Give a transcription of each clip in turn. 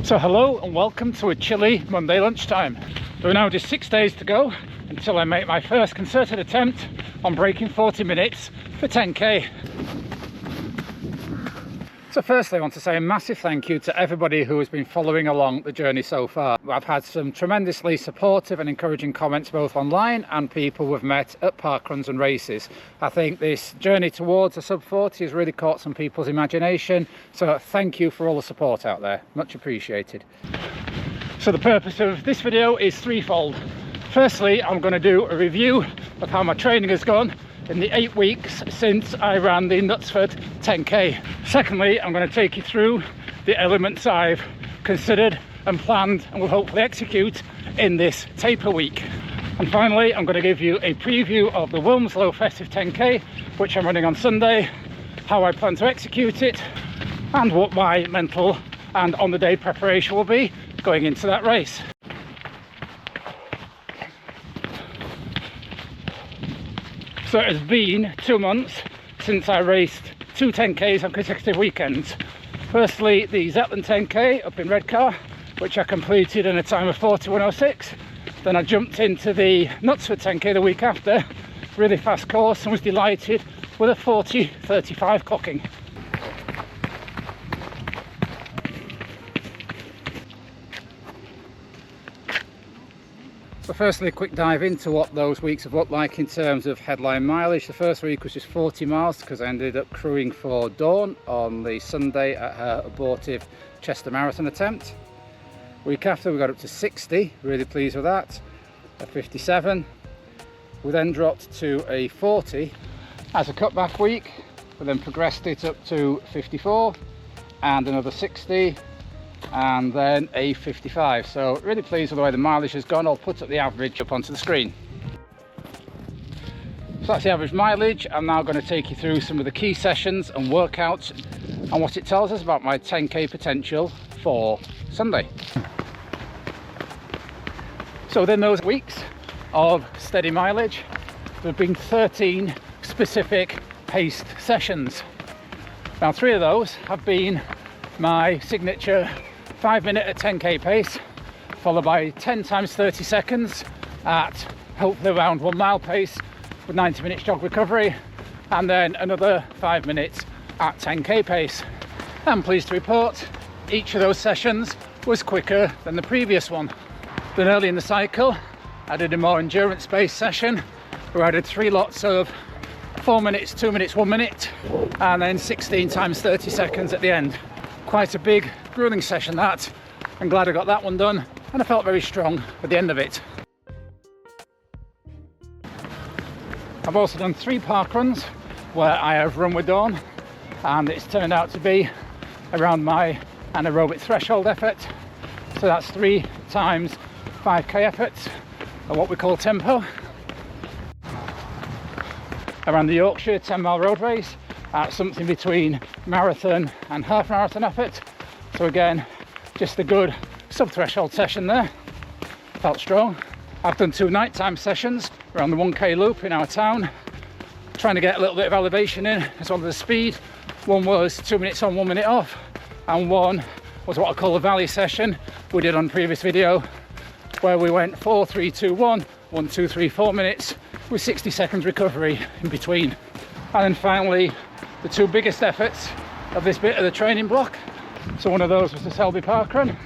So hello and welcome to a chilly Monday lunchtime. There are now just 6 days to go until I make my first concerted attempt on breaking 40 minutes for 10k. So firstly I want to say a massive thank you to everybody who has been following along the journey so far. I've had some tremendously supportive and encouraging comments both online and people we've met at parkruns and races. I think this journey towards a sub 40 has really caught some people's imagination, so thank you for all the support out there, much appreciated. So the purpose of this video is threefold. Firstly, I'm going to do a review of how my training has gone in the 8 weeks since I ran the Knutsford 10k. Secondly, I'm going to take you through the elements I've considered and planned and will hopefully execute in this taper week. And finally, I'm going to give you a preview of the Wilmslow festive 10k, which I'm running on Sunday, how I plan to execute it, and what my mental and on the day preparation will be going into that race. So it has been 2 months since I raced 2 10Ks on consecutive weekends. Firstly, the Zetland 10K up in Redcar, which I completed in a time of 41:06. Then I jumped into the Knutsford 10K the week after, really fast course, and was delighted with a 40:35 clocking. So firstly, a quick dive into what those weeks have looked like in terms of headline mileage. The first week was just 40 miles because I ended up crewing for Dawn on the Sunday at her abortive Chester Marathon attempt. Week after we got up to 60, really pleased with that, at 57. We then dropped to a 40 as a cutback week. We then progressed it up to 54 and another 60. And then a 55, so really pleased with the way the mileage has gone. I'll put up the average up onto the screen. So that's the average mileage. I'm now going to take you through some of the key sessions and workouts and what it tells us about my 10k potential for Sunday. So within those weeks of steady mileage, there have been 13 specific paced sessions. Now 3 of those have been my signature 5 minute at 10k pace, followed by 10 times 30 seconds at hopefully around 1 mile pace with 90 minutes jog recovery, and then another 5 minutes at 10k pace. I'm pleased to report each of those sessions was quicker than the previous one. Then early in the cycle I did a more endurance based session where I did 3 lots of 4 minutes, 2 minutes, 1 minute, and then 16 times 30 seconds at the end. Quite a big grueling session that. I'm glad I got that one done, and I felt very strong at the end of it. I've also done 3 park runs where I have run with Dawn, and it's turned out to be around my anaerobic threshold effort. So that's 3 times 5k efforts at what we call tempo. I ran the Yorkshire 10-mile road race at something between marathon and half marathon effort. So again, just a good sub-threshold session there. Felt strong. I've done 2 nighttime sessions around the 1k loop in our town, trying to get a little bit of elevation in as well as the speed. One was 2 minutes on, 1 minute off, and one was what I call a valley session we did on previous video, where we went 4, 3, 2, 1, 1, 2, 3, 4 minutes with 60 seconds recovery in between. And then finally, the 2 biggest efforts of this bit of the training block. So one of those was the Selby Park Run,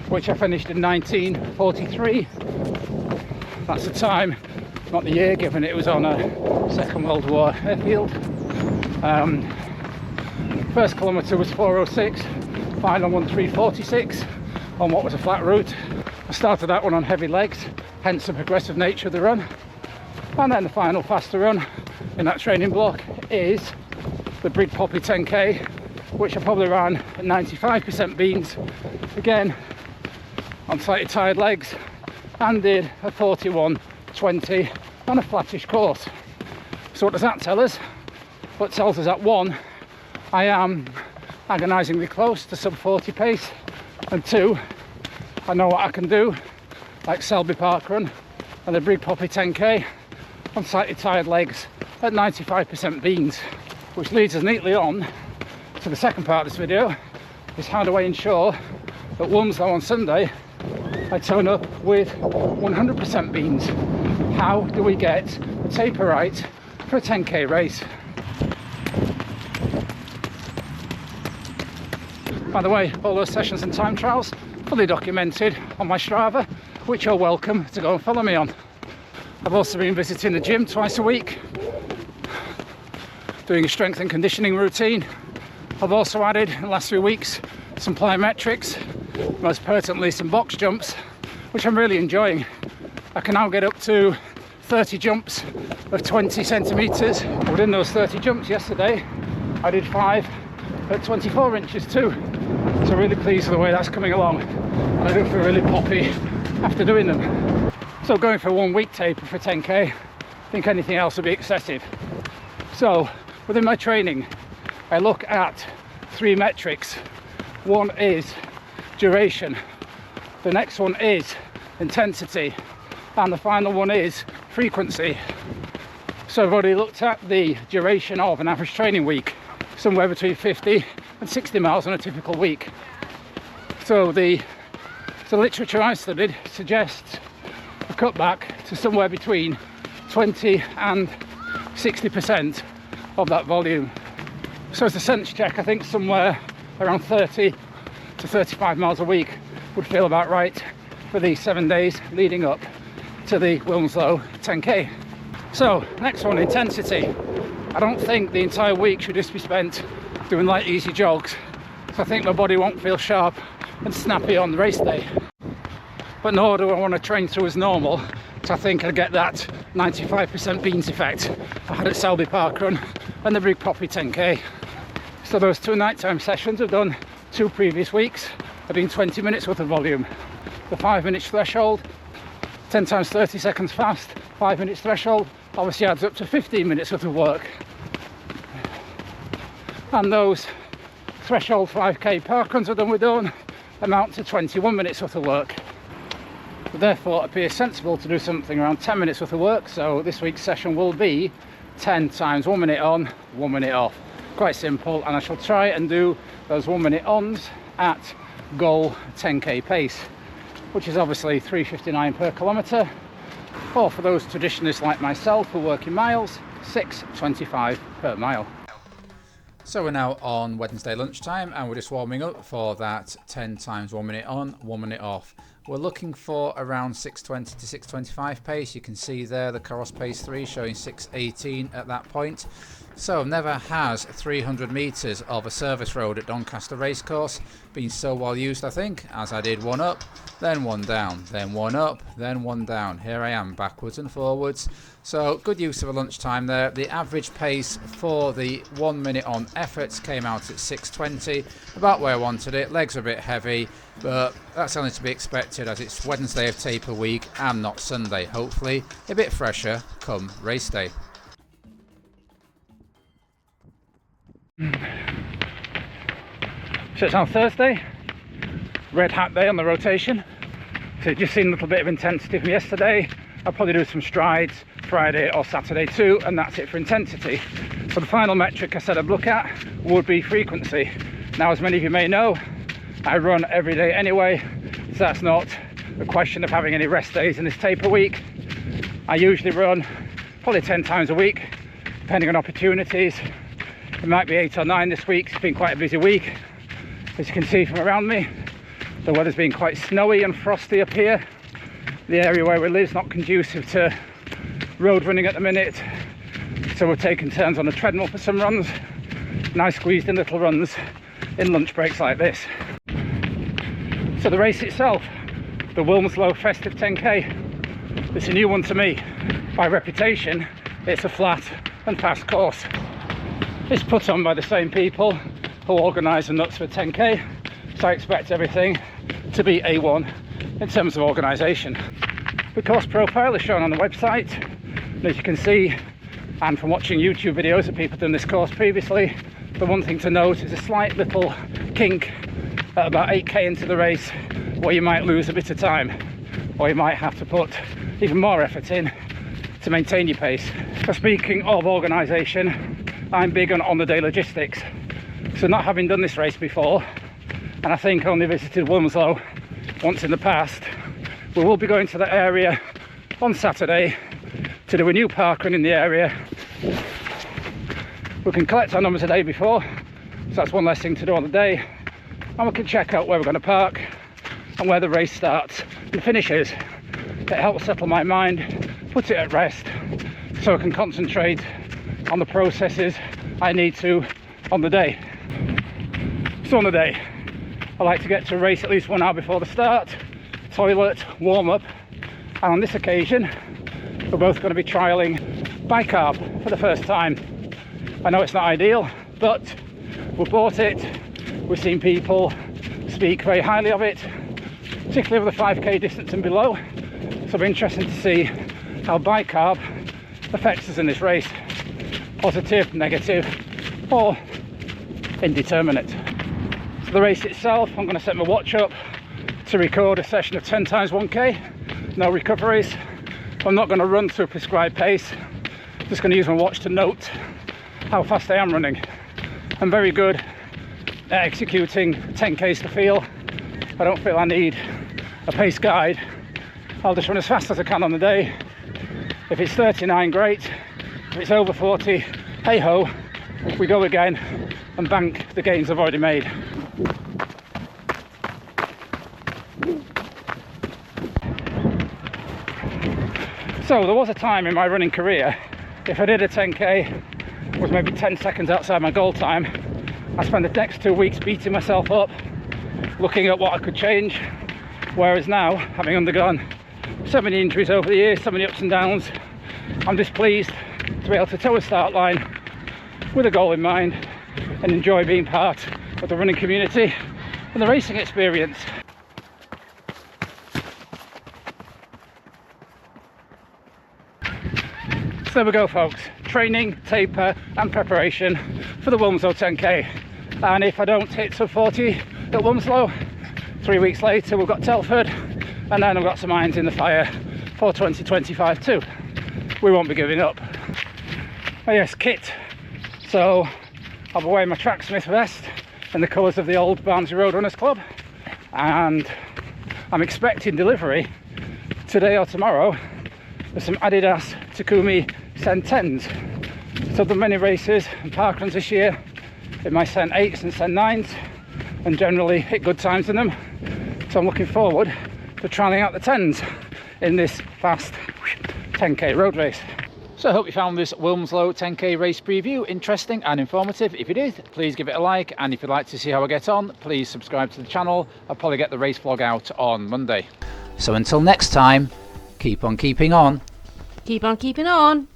which I finished in 1943. That's the time, not the year, given it was on a Second World War airfield. First kilometre was 4:06, final one 3:46 on what was a flat route. I started that one on heavy legs, hence the progressive nature of the run. And then the final faster run in that training block is the Brig Poppy 10k, which I probably ran at 95% beans, again on slightly tired legs, and did a 41:20 on a flattish course. So what does that tell us? What tells us that 1, I am agonisingly close to sub 40 pace, and 2, I know what I can do, like Selby Park Run and the Brig Poppy 10k on slightly tired legs at 95% beans. Which leads us neatly on to the second part of this video, is how do I ensure At Wilmslow on Sunday, I turn up with 100% beans. How do we get the taper right for a 10k race? By the way, all those sessions and time trials fully documented on my Strava, which you're welcome to go and follow me on. I've also been visiting the gym twice a week, doing a strength and conditioning routine. I've also added in the last few weeks some plyometrics, most pertinently some box jumps, which I'm really enjoying. I can now get up to 30 jumps of 20 centimetres. Within those 30 jumps yesterday, I did 5 at 24 inches too. So really pleased with the way that's coming along. And I do feel really poppy after doing them. So going for a 1 week taper for 10k, I think anything else would be excessive. So within my training, I look at 3 metrics. One is duration, the next one is intensity, and the final one is frequency. So I've already looked at the duration of an average training week, somewhere between 50 and 60 miles on a typical week. So the literature I studied suggests a cutback to somewhere between 20 and 60% of that volume. So as a sense check, I think somewhere around 30 to 35 miles a week would feel about right for the 7 days leading up to the Wilmslow 10k. So next one, intensity. I don't think the entire week should just be spent doing light easy jogs, so I think my body won't feel sharp and snappy on the race day. But nor do I want to train through as normal, so I think I'd get that 95% beans effect I had at Selby Park Run and the Big Poppy 10k. So those 2 nighttime sessions I've done 2 previous weeks have been 20 minutes worth of volume. The 5 minutes threshold, 10 times 30 seconds fast, 5 minutes threshold obviously adds up to 15 minutes worth of work. And those threshold 5k park runs I've done with Dawn amount to 21 minutes worth of work. Therefore it appears sensible to do something around 10 minutes worth of work, so this week's session will be 10 times 1 minute on, 1 minute off. Quite simple, and I shall try and do those 1 minute ons at goal 10k pace, which is obviously 3:59 per kilometre, or for those traditionalists like myself who work in miles, 6:25 per mile. So we're now on Wednesday lunchtime and we're just warming up for that 10 times 1 minute on, 1 minute off. We're looking for around 6:20 to 6:25 pace. You can see there the Coros Pace 3 showing 6:18 at that point. So never has 300 metres of a service road at Doncaster Racecourse been so well used, I think, as I did 1 up, then 1 down, then 1 up, then 1 down. Here I am, backwards and forwards. So good use of a lunchtime there. The average pace for the 1 minute on efforts came out at 6:20, about where I wanted it. Legs are a bit heavy, but that's only to be expected as it's Wednesday of taper week and not Sunday. Hopefully a bit fresher come race day. So it's on Thursday, red hat day on the rotation. So you've just seen a little bit of intensity from yesterday. I'll probably do some strides Friday or Saturday too, and that's it for intensity. So the final metric I said I'd look at would be frequency. Now, as many of you may know, I run every day anyway, so that's not a question of having any rest days in this taper week. I usually run probably 10 times a week, depending on opportunities. It might be 8 or 9 this week. It's been quite a busy week. As you can see from around me, the weather's been quite snowy and frosty up here. The area where we live is not conducive to road running at the minute, so we're taking turns on the treadmill for some runs. Nice squeezed in little runs in lunch breaks like this. So the race itself, the Wilmslow Festive 10k, it's a new one to me. By reputation, it's a flat and fast course. It's put on by the same people who organise the Knutsford 10k, so I expect everything to be A1 in terms of organisation. The course profile is shown on the website, and as you can see, and from watching YouTube videos of people doing this course previously, the one thing to note is a slight little kink at about 8k into the race where you might lose a bit of time, or you might have to put even more effort in to maintain your pace. So speaking of organisation, I'm big on the day logistics. So not having done this race before, and I think only visited Wilmslow once in the past. We will be going to that area on Saturday to do a new parkrun in the area. We can collect our numbers the day before, so that's one less thing to do on the day, and we can check out where we're going to park and where the race starts and finishes. It helps settle my mind, put it at rest, so I can concentrate on the processes I need to on the day. So on the day, I like to get to a race at least 1 hour before the start, toilet, warm up, and on this occasion we're both going to be trialling bicarb for the first time. I know it's not ideal, but we bought it, we've seen people speak very highly of it, particularly over the 5k distance and below, so it'll be interesting to see how bicarb affects us in this race. Positive, negative, or indeterminate. For the race itself, I'm going to set my watch up to record a session of 10 times 1k, no recoveries. I'm not going to run to a prescribed pace, just going to use my watch to note how fast I am running. I'm very good at executing 10k's to feel. I don't feel I need a pace guide. I'll just run as fast as I can on the day. If it's 39, great. If it's over 40, hey ho, we go again and bank the gains I've already made. So there was a time in my running career, if I did a 10k, was maybe 10 seconds outside my goal time, I spent the next 2 weeks beating myself up, looking at what I could change. Whereas now, having undergone so many injuries over the years, so many ups and downs, I'm just pleased to be able to toe a start line with a goal in mind and enjoy being part of the running community and the racing experience. So there we go folks, training, taper and preparation for the Wilmslow 10k, and if I don't hit sub 40 at Wilmslow, 3 weeks later we've got Telford, and then I've got some irons in the fire for 2025 too. We won't be giving up. Oh yes, kit. So I'll be wearing my Tracksmith vest in the colours of the old Barnsley Road Runners Club, and I'm expecting delivery today or tomorrow with some Adidas Takumi Sen 10s. So I've done many races and parkruns this year in my Sen 8s and Sen 9s and generally hit good times in them. So I'm looking forward to trying out the 10s in this fast 10k road race. So I hope you found this Wilmslow 10k race preview interesting and informative. If you did, please give it a like, and if you'd like to see how I get on, please subscribe to the channel. I'll probably get the race vlog out on Monday. So until next time, keep on keeping on. Keep on keeping on.